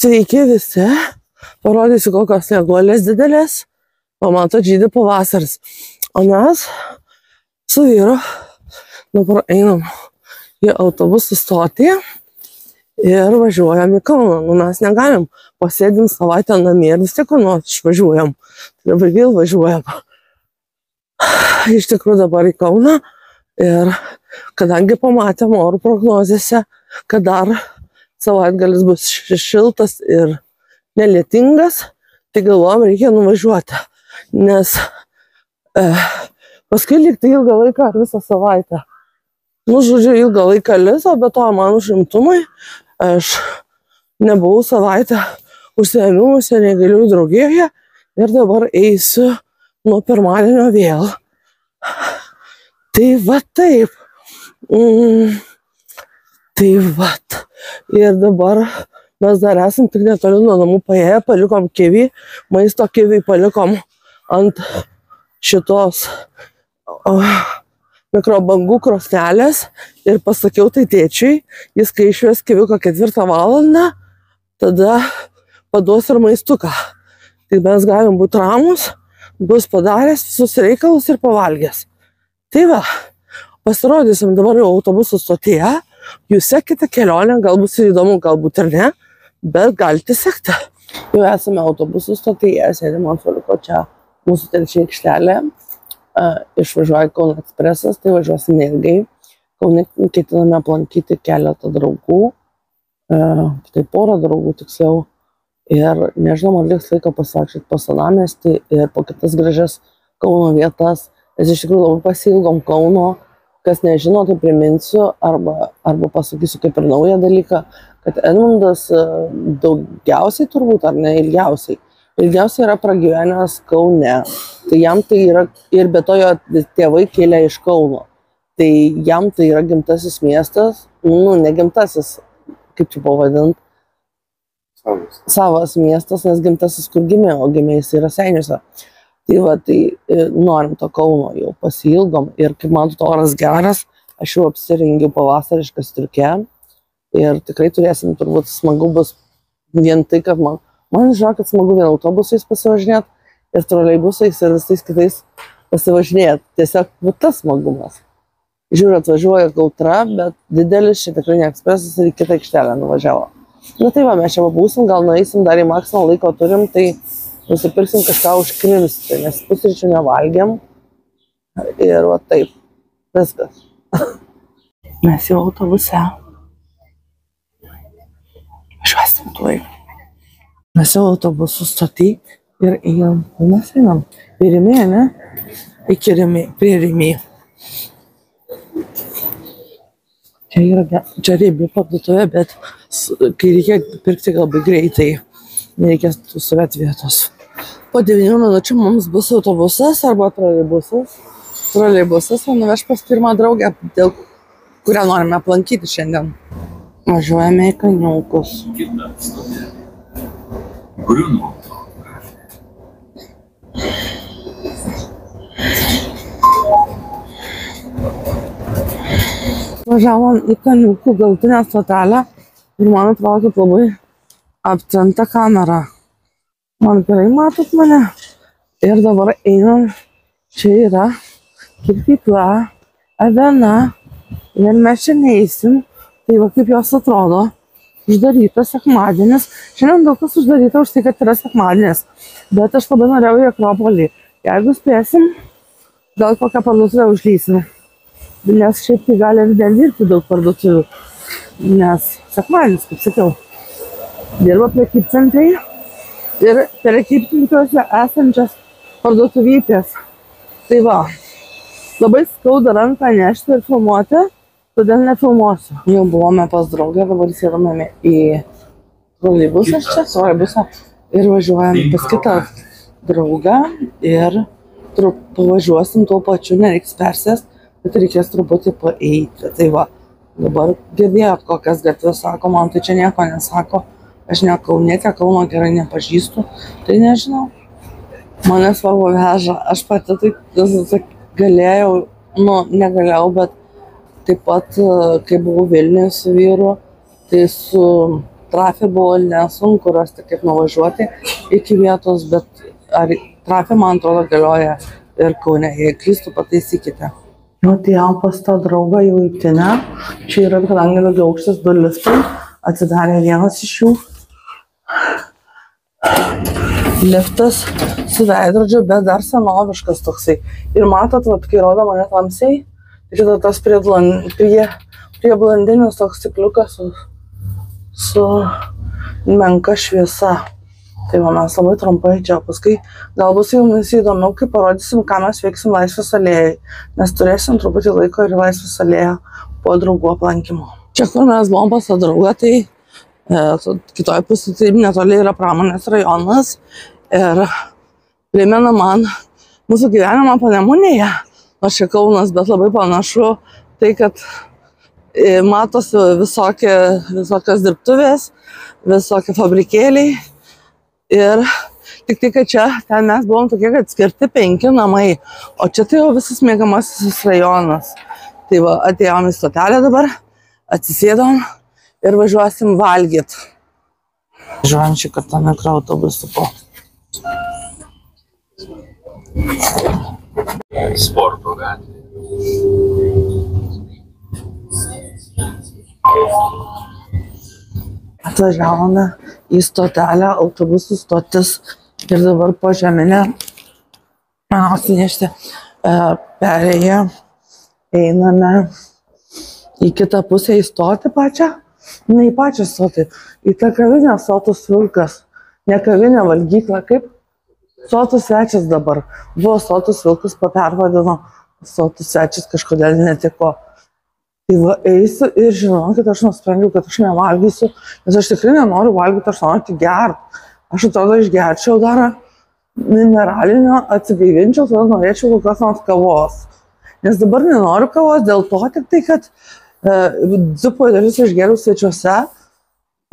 Sveiki visi, parodysiu kokios snieguolės didelės, pamatot žydi pavasaris. O mes su vyru dabar einam į autobusų stotį ir važiuojam į Kauną. Nu, mes negalim, pasėdim savaitę namie ir vis tiek nors išvažiuojam. Tai dabar vėl važiuojam. Iš tikrųjų dabar į Kauną ir kadangi pamatėm orų prognozėse, kad dar savaitgalis bus šiltas ir nelietingas, tai galvojam, reikia nuvažiuoti, nes paskui likti ilgą laiką ar visą savaitę. Nu, žodžiu, ilgą laiką liso, bet to man užimtumai, aš nebuvau savaitę užsiėmimuose neįgaliųjų draugijoje ir dabar eisiu nuo pirmadienio vėl. Tai va taip. Tai vat. Ir dabar mes dar esam tik netoli nuo namų paėję, palikom kivį, maisto kivį palikom ant šitos mikrobangų krosnelės ir pasakiau tai tėčiui, jis kai išves kiviuką 4 valandą, tada paduos ir maistuką. Tai mes galim būti ramus, bus padaręs visus reikalus ir pavalgęs. Tai va, pasirodysim dabar jau autobusų stotyje. Jūs sekite kelionę, galbūt ir įdomu, galbūt ir ne, bet galite sekti. Jau esame autobusų stotyje, sėdim ant suoliuko čia mūsų telčia aikštelė. Išvažiuoja Kauno Ekspresas, tai važiuosim ilgai. Kaune ketiname aplankyti keletą draugų, tai porą draugų tiksliau. Ir nežinau, man liks laiko pasivaikščioti po senamiestį ir po kitas gražias Kauno vietas. Nes iš tikrųjų labai pasiilgom Kauno. Kas nežino, tai priminsiu arba pasakysiu kaip ir naują dalyką, kad Edmundas daugiausiai turbūt, ar ne ilgiausiai yra pragyvenęs Kaune. Tai jam tai yra, ir be to jo tėvai kilę iš Kauno. Tai jam tai yra gimtasis miestas, nu, ne gimtasis, kaip čia pavadint, savas miestas, nes gimtasis kur gimė, o gimė jis yra Seiniuose. Tai va, tai norim to Kauno, jau pasiilgom ir kaip man oras geras, aš jau apsirengiau pavasarišką striukę ir tikrai turėsim, turbūt smagu bus vien tai, kad man žinau, kad smagu vien autobusais pasivažinėti ir troleibusais ir visais kitais pasivažinėti. Tiesiog tas smagumas. Žiūriu, atvažiuoja Kautra, bet didelis, čia tikrai ne Ekspresas ir į kitą aikštelę nuvažiavo. Na tai va, mes čia būsim, gal nueisim, dar į Maksimą laiko turim, tai nusipirksim kažką užkrimsti, nes pusryčių nevalgiam. Ir va taip. Viskas. Mes jau autobuse. Važiuosim tuoj. Mes jau autobusų stoty ir einam. Mes einam. Prie Rimi, ne? Prie Rimi. Čia Rimi parduotuvė, bet kai reikia pirkti labai greitai, nereikia susivėti vietos. Po 9 minučių mums bus autobusas arba troleibusas. Troleibusas nuveš pas pirmą draugę, dėl kurią norime aplankyti šiandien. Važiuojame į Kaniūkus. Važiavom į Kaniūkų galutinę stotelę ir man atrodo, kad labai aptenta kamera. Man gerai matot mane. Ir dabar einam, čia yra kirpykla, Avena ir mes čia neįsim. Tai va kaip jos atrodo, uždarytas sekmadienis. Šiandien daug kas uždaryta už tai, kad yra sekmadienis. Bet aš labai norėjau į Akropolį. Jeigu spėsim, gal kokią parduotuvę užlysim. Nes šiaip tai gali ir dirbti daug parduotuvių. Nes sekmadienis, kaip sakiau, dirba prekybcentriai ir prekybcentriuose esančias parduotuvytės. Tai va, labai skauda ranką nešti ir filmuoti, todėl nefilmuosiu. Jau buvome pas draugę, dabar sėdame į troleibusą ir važiuojam pas kitą draugą ir pavažiuosim tuo pačiu, nereiks persėst, bet reikės truputį paeiti. Tai va, dabar girdėjot, kokias gatves sako, man tai čia nieko nesako. Aš ne kaunietė, Kauno gerai nepažįstu, tai nežinau. Mane svarbu veža. Aš pati tai galėjau, negalėjau, bet taip pat, kai buvau Vilniuje su vyru, tai su Trafė buvo nesunku rasti, kaip nuvažiuoti iki vietos, bet trafė, man atrodo, galioja ir Kaune. Jei klystu, pataisykite. Nu, atėjom pas tą draugą į laiptinę. Čia yra, kadangi daugiaaukštis 2 liftai, atsidarė vienas iš jų. Liftas su veidrodžiu, bet dar senoviškas toksai. Ir matot, vat, kai rodo mane tamsiai, tai tas prie blandinės toks stikliukas su menka šviesa. Tai va, mes labai trumpai čia, paskui gal bus jums įdomiau, kai parodysim, ką mes veiksim Laisvės alėjai, nes turėsim truputį laiko ir Laisvės alėją po draugų aplankimo. Čia, kur mes buvom pas tą draugą, tai kitoj pusėje tai netoli yra pramonės rajonas ir primena man mūsų gyvenimą Panemunėje, nors čia Kaunas, bet labai panašu tai, kad matosi visokios dirbtuvės, visokie fabrikėliai ir tik tai, kad čia, ten mes buvom tokie, kad skirti 5 namai, o čia tai jau visas mėgamasis rajonas. Tai va, atėjom į stotelę dabar, atsisėdom ir važiuosim valgyt. Važiuojam šį kartą mikroautobusu po. Sporto gatvė. Atvažiavome į stotelę, autobusų stotis ir dabar po žeminę atsinešti perėję einame į kitą pusę į stotį pačią, ne į pačią stotį, į tą kavinę Sotus Vilkas, ne kavinę, valgyklą, kaip Sotus svečias dabar. Buvo Sotus Vilkas, papervadino Sotus svečias, kažkodėl netiko. Tai va, eisiu ir žinokit, aš nusprendžiau, kad aš nevalgysiu, nes aš tikrai nenoriu valgyti, aš noriu tik gerti. Aš atrodo išgerčiau dar mineralinio, atsigaivinčiau, tada norėčiau kokios nors kavos. Nes dabar nenoriu kavos, dėl to tik tai, kad 2 puodelius išgeriau svečiuose,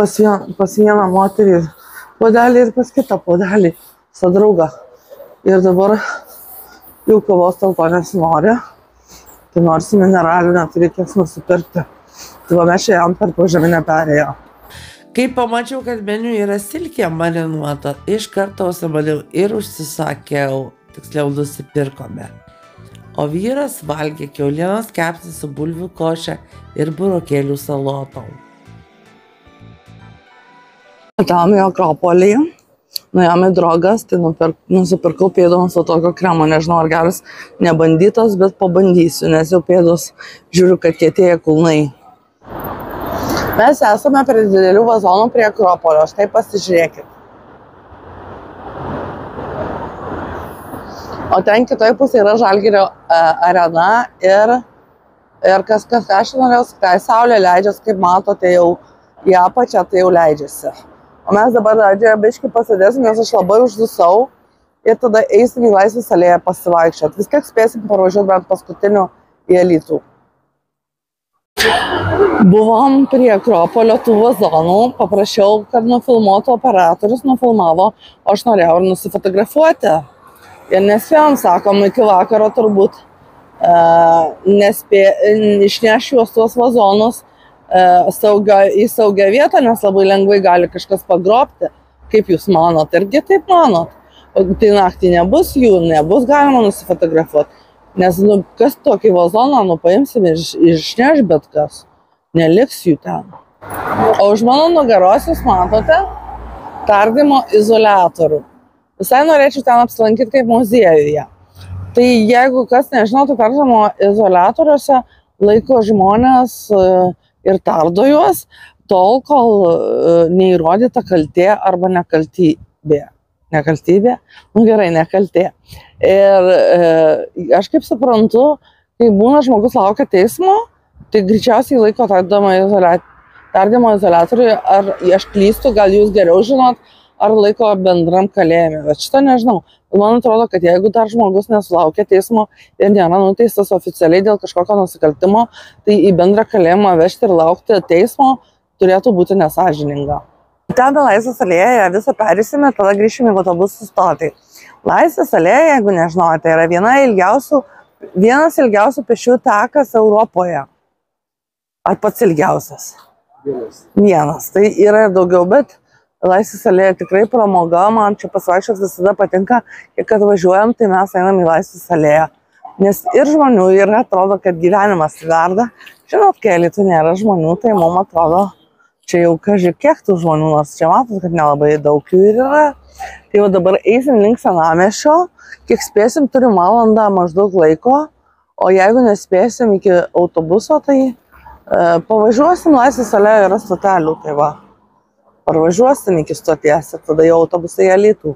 pas vieną moterį puodelį ir pas kitą puodelį su drauga. Ir dabar jau kavos dėl to nesinori. Tai nors mineralinę, tai reikės nusipirkti. Tai va, mes čia ėjom per požeminę perėją. Kai pamačiau, kad meniu yra silkė marinuota, iš karto užsimaniau ir užsisakiau, tiksliau nusipirkome. O vyras valgė kiaulienos kepsnį su bulvių koše ir burokėlių salotom. Atėjome į Akropolį, nuėjome į Drogas, tai nusipirkau pėdoms su tokio kremo, nežinau ar geras nebandytas, bet pabandysiu, nes jau pėdos žiūriu, kad kietėja kulnai. Mes esame prie didelių vazonų prie Akropolio, štai pasižiūrėkit. O ten kitoj pusėje yra Žalgirio arena ir kas aš norėjau, kai saulė leidžiasi, kaip matote, jau į apačią, tai jau leidžiasi. O mes dabar dar biškį pasidėsim, nes aš labai uždusau ir tada eisim į Laisvės alėją pasivaikščiot. Vis tiek spėsim parvažiuoti bent paskutiniu į Alytų. Buvom prie Akropolio tų vazonų, paprašiau, kad nufilmuotų operatorius, nufilmavo, o aš norėjau ir nusifotografuoti. Ir nespėjom, sakom, iki vakaro turbūt išneš juos tuos vazonus į saugią vietą, nes labai lengvai gali kažkas pagrobti. Kaip jūs manot? Irgi taip manot? Tai naktį nebus galima nusifotografuoti. Nes kas tokį vazoną paimsim ir išneš bet kas. Neliks jų ten. O už mano nugaros jūs matote tardymo izoliatorių. Visai norėčiau ten apsilankyti kaip muziejuje. Tai jeigu kas nežinotų, tardymo izoliatoriuose laiko žmonės ir tardo juos, tol, kol neįrodyta kaltė arba nekaltybė. Nekaltybė? Nu gerai, nekaltė. Ir aš kaip suprantu, kai būna žmogus laukia teismo, tai greičiausiai laiko tardymo izoliatoriui, ar aš klystu, gal jūs geriau žinot, ar laiko bendram kalėjime. Bet šitą nežinau. Man atrodo, kad jeigu dar žmogus nesulaukia teismo ir nėra nuteistas oficialiai dėl kažkokio nusikaltimo, tai į bendrą kalėjimą vežti ir laukti teismo turėtų būti nesąžininga. Ten Laisvės alėją visą perėsime, tada grįšime į autobusų stotį. Laisvės alėja, jeigu nežinote, yra vienas ilgiausių pėsčiųjų takas Europoje. Ar pats ilgiausias? Vienas. Tai yra ir daugiau, bet Laisvės alėja tikrai pramoga, man čia pasivaikščiot visada patinka, kiek atvažiuojam, tai mes einam į Laisvės alėją. Nes ir žmonių yra, atrodo, kad gyvenimas verda. Žinot, kai Alytuj nėra žmonių, tai mums atrodo, čia jau kažkiek kiek tų žmonių, nors čia matot, kad nelabai daug jų ir yra. Tai jau dabar eisim link Senamiesčio, kiek spėsim, turim valandą maždaug laiko, o jeigu nespėsim iki autobuso, tai pavažiuosim Laisvės alėją, yra stotelių, tai va. Parvažiuosim iki stoties ir tada jau autobusai į Alytų.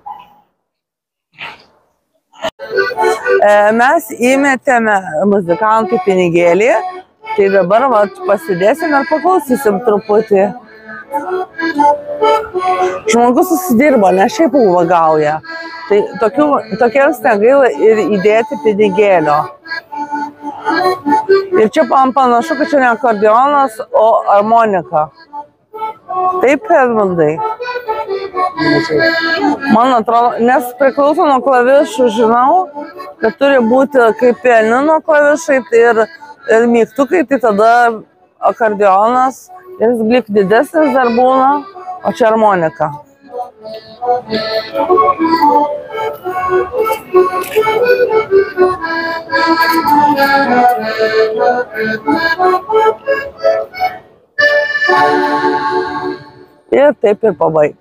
Mes įmetėme muzikantų pinigėlį, tai dabar va, pasidėsim ir paklausysim truputį. Žmogus susidirbo, ne šiaip uvagauja. Tai tokiems negaila ir įdėti pinigėlio. Ir čia man panašu, kad čia ne akordeonas, o harmonika. Taip, Edmundai. Man atrodo, nes priklauso nuo klavišų, žinau, kad turi būti kaip pianino klavišai ir mygtukai, tai tada akordeonas, jis blik didesnis dar būna, o čia harmonika. Ir taip ir pabaig.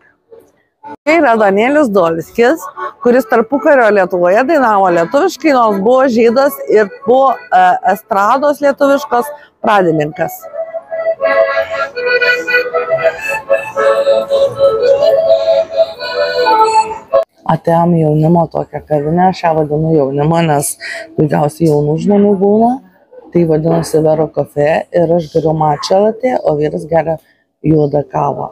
Tai yra Danielius Dolskis, kuris tarpukario Lietuvoje dainavo lietuviškai, nors buvo žydas ir buvo estrados lietuviškos pradininkas. Atėjom jaunimo tokią kavinę, aš ją vadinu jaunimo, nes daugiausiai jaunų žmonių būna. Tai vadinasi Vero Cafe ir aš geriu matcha latte, o vyras geria juodą kavą.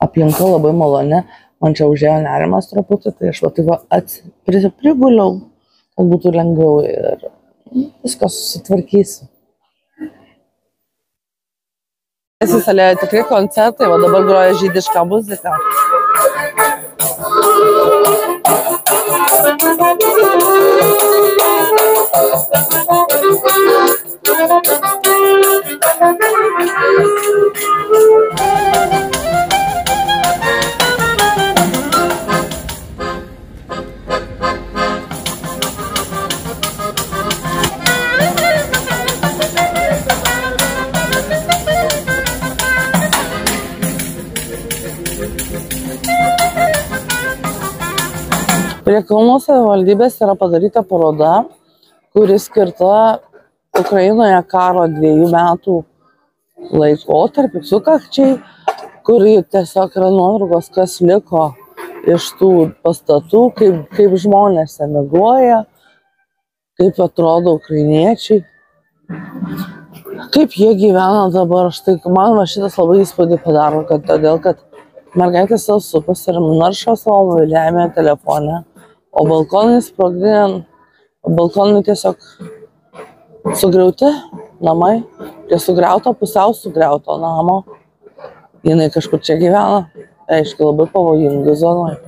Aplinka labai maloni, man čia užėjo nerimas truputį, tai aš priguliau, kad būtų lengviau ir viską susitvarkysiu. Laisvės alėjoje tikrai koncertai, o dabar groja žydišką muziką. Prie Kauno savivaldybės yra padaryta paroda, kuri skirta Ukrainoje karo 2 metų laikotarpiu sukakčiai, kuri tiesiog yra nuotraukos, kas liko iš tų pastatų, kaip žmonės emigruoja, kaip atrodo ukrainiečiai, kaip jie gyvena dabar. Štai man va šitas labai įspūdį padaro, todėl kad mergaitės savo supas ir naršo savo mobiliajame telefone. O balkonai sprogdinė, balkonai tiesiog sugriauti namai, prie sugriauto, pusiau sugriauto namo. Jinai kažkur čia gyvena, aiškiai labai pavojingai zonoje.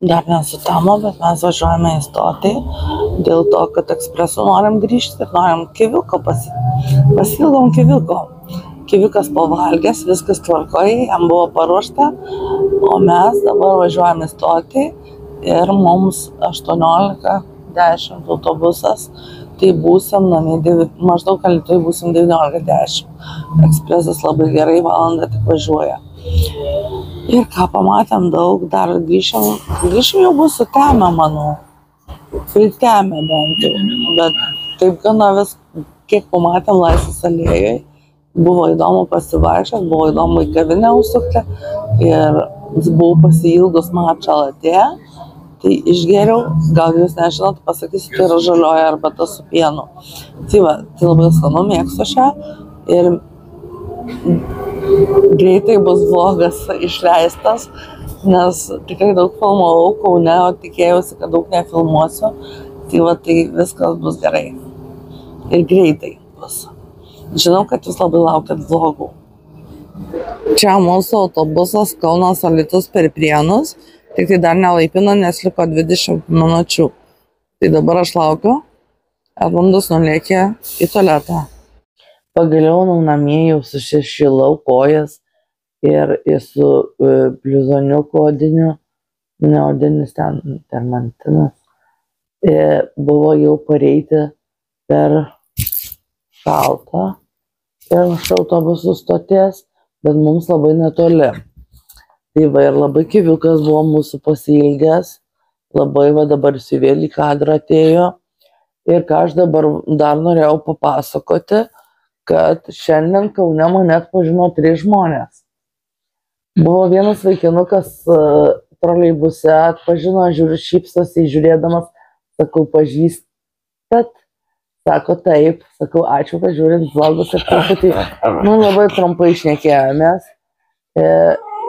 Dar nesutamo, bet mes važiuojame į stotį dėl to, kad ekspresu norim grįžti ir norim kiviuko pasilgom kiviuko. Kiviukas pavalgęs, viskas tvarkoje, jam buvo paruošta, o mes dabar važiuojame į stotį ir mums 18:10 autobusas, tai būsim namie, maždaug Alytuj būsim 19:10. Ekspresas labai gerai, valandą tik važiuoja. Ir ką pamatėm daug, dar grįšim jau bus sutemę, manau. Pritemę bent jau, bet taip gana vis, kiek pamatėm Laisvės alėjoje, buvo įdomu pasivaikščioti, buvo įdomu į kavinę užsukti ir buvau pasiilgus matcha latte, tai išgėriau, gal jūs nežinot, pasakysiu, tai yra žalioji arbata su pienu. Tai va, tai labai skanu, mėgstu šią ir greitai bus vlogas išleistas, nes tikrai daug filmavau Kaune, o tikėjausi, kad daug nefilmuosiu. Tai va, tai viskas bus gerai. Ir greitai. vlogus. Žinau, kad jūs labai laukiat vlogų. Čia mūsų autobusas Kaunas Alytus per Prienus, tik tai dar nelaipina, nes liko 20 minučių. Tai dabar aš laukiu, Edmundas nulėkė į tualetą. Pagaliau namie jau sušilau kojas ir su bliuzoniuku odiniu, ne odinis ten, termantinas. Buvo jau pareiti per šaltą ir iš autobusų stoties, bet mums labai netoli. Tai va ir labai kiviukas buvo mūsų pasiilgęs, labai va dabar jis vėl į kadrą atėjo. Ir ką aš dabar dar norėjau papasakoti, kad šiandien Kaune mane atpažino 3 žmonės. Buvo vienas vaikinukas troleibuse atpažino, žiūriu, šypsosi, žiūrėdamas, sakau, pažįstat? Sako, taip. Sakau, ačiū, kad žiūrint vlogus ir truputį, labai trumpai šnekėjomės.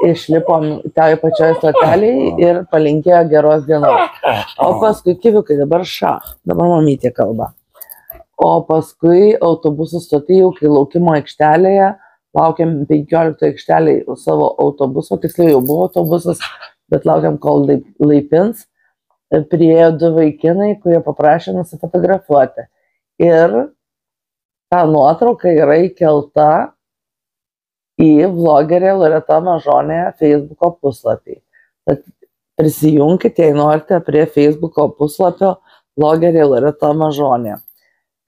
Išlipom toj pačioj stotelėj ir palinkėjo geros dienos. O paskui kiviukai, dabar dabar mamytė kalba. O paskui autobusų stoty jau, kai laukimo aikštelėje, laukiam 15 aikštelėje savo autobuso, tiksliau jau buvo autobusas, bet laukiam, kol laipins. Priėjo 2 vaikinai, kurie paprašė nusifotografuoti. Ir ta nuotrauka yra įkelta į vlogerę Loreta Mažonė Facebooko puslapį. Tad prisijunkite, jei norite, prie Facebooko puslapio vlogerė Loreta Mažonė.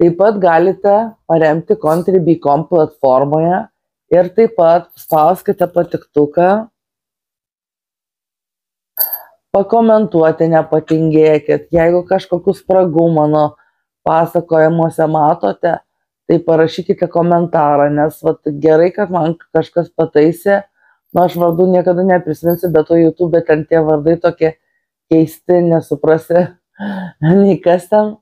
Taip pat galite paremti Contribui.com platformoje ir taip pat spauskite patiktuką, pakomentuoti, nepatingėkit. Jeigu kažkokių spragų mano pasakojimuose matote, tai parašykite komentarą, nes gerai, kad man kažkas pataisė, aš vardų niekada neprisiminsiu, bet to YouTube ten tie vardai tokie keisti, nesuprasi, nei kas ten.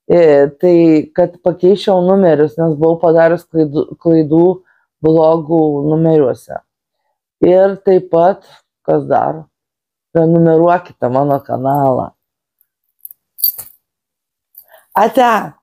Tai, kad pakeičiau numerius, nes buvau padarius klaidų vlogų numeriuose. Ir taip pat, kas dar, prenumeruokite mano kanalą. Ate!